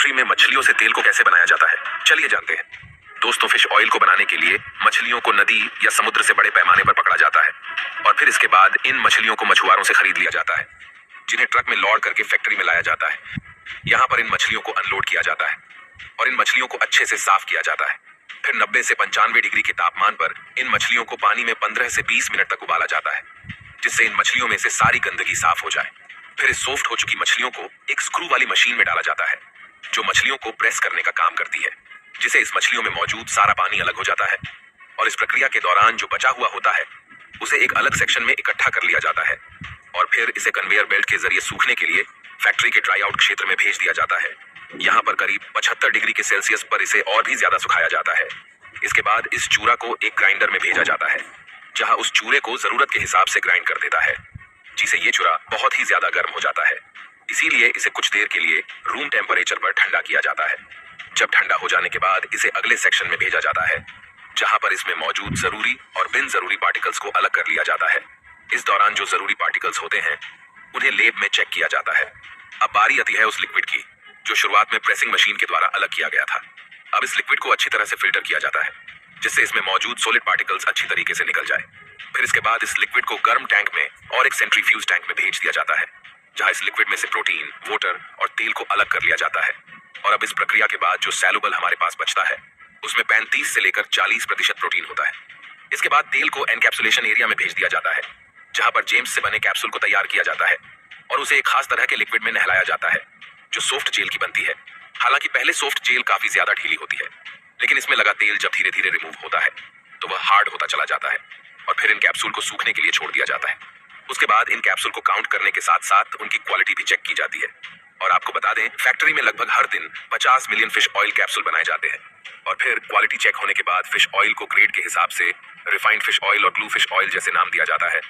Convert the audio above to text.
Factory में मछलियों से तेल को कैसे बनाया जाता है, चलिए जानते हैं। दोस्तों, फिश ऑयल को बनाने के लिए मछलियों को नदी या समुद्र से बड़े पैमाने पर पकड़ा जाता है और फिर इसके बाद इन मछलियों को मछुआरों से खरीद लिया जाता है, जिन्हें ट्रक में लोड करके फैक्ट्री में लाया जाता है। यहाँ पर इन मछलियों को अनलोड किया जाता है और इन मछलियों को अच्छे से साफ किया जाता है। फिर 90 से 95 डिग्री के तापमान पर इन मछलियों को पानी में 15 से 20 मिनट तक उबाला जाता है, जिससे इन मछलियों में से सारी गंदगी साफ हो जाए। फिर इस सॉफ्ट हो चुकी मछलियों को एक स्क्रू वाली मशीन में डाला जाता है, जो मछलियों को प्रेस करने का काम करती है, जिससे इस मछलियों में मौजूद सारा पानी अलग हो जाता है। और इस प्रक्रिया के दौरान जो बचा हुआ होता है उसे एक अलग सेक्शन में इकट्ठा कर लिया जाता है और फिर इसे कन्वेयर बेल्ट के जरिए सूखने के लिए फैक्ट्री के ड्राई आउट क्षेत्र में भेज दिया जाता है। यहाँ पर करीब 75 डिग्री के सेल्सियस पर इसे और भी ज्यादा सुखाया जाता है। इसके बाद इस चूरा को एक ग्राइंडर में भेजा जाता है, जहाँ उस चूरे को जरूरत के हिसाब से ग्राइंड कर देता है, जिसे ये चूरा बहुत ही ज्यादा गर्म हो जाता है। इसीलिए इसे कुछ देर के लिए रूम टेम्परेचर पर ठंडा किया जाता है। जब ठंडा हो जाने के बाद इसे अगले सेक्शन में भेजा जाता है, जहां पर इसमें मौजूद जरूरी और बिन जरूरी पार्टिकल्स को अलग कर लिया जाता है। इस दौरान जो जरूरी पार्टिकल्स होते हैं उन्हें लैब में चेक किया जाता है। अब बारी आती है उस लिक्विड की, जो शुरुआत में प्रेसिंग मशीन के द्वारा अलग किया गया था। अब इस लिक्विड को अच्छी तरह से फिल्टर किया जाता है, जिससे इसमें मौजूद सॉलिड पार्टिकल्स अच्छी तरीके से निकल जाए। फिर इसके बाद इस लिक्विड को गर्म टैंक में और एक सेंट्रीफ्यूज टैंक में भेज दिया जाता है, जहां इस लिक्विड में से प्रोटीन, वाटर और तेल को अलग कर लिया जाता है। और अब इस प्रक्रिया के बाद जो सैलुबल हमारे पास बचता है उसमें 35 से लेकर 40% प्रोटीन होता है। इसके बाद तेल को एनकैप्सुलेशन एरिया में भेज दिया जाता है, जहां पर जेम्स से बने कैप्सूल को तैयार किया जाता है और उसे एक खास तरह के लिक्विड में नहलाया जाता है, जो सॉफ्ट जेल की बनती है। हालांकि पहले सॉफ्ट जेल काफी ज्यादा ढीली होती है, लेकिन इसमें लगा तेल जब धीरे धीरे रिमूव होता है तो वह हार्ड होता चला जाता है और फिर इन कैप्सूल को सूखने के लिए छोड़ दिया जाता है। उसके बाद इन कैप्सूल को काउंट करने के साथ साथ उनकी क्वालिटी भी चेक की जाती है। और आपको बता दें, फैक्ट्री में लगभग हर दिन 50 मिलियन फिश ऑयल कैप्सूल बनाए जाते हैं और फिर क्वालिटी चेक होने के बाद फिश ऑयल को ग्रेड के हिसाब से रिफाइंड फिश ऑयल और ब्लू फिश ऑयल जैसे नाम दिया जाता है।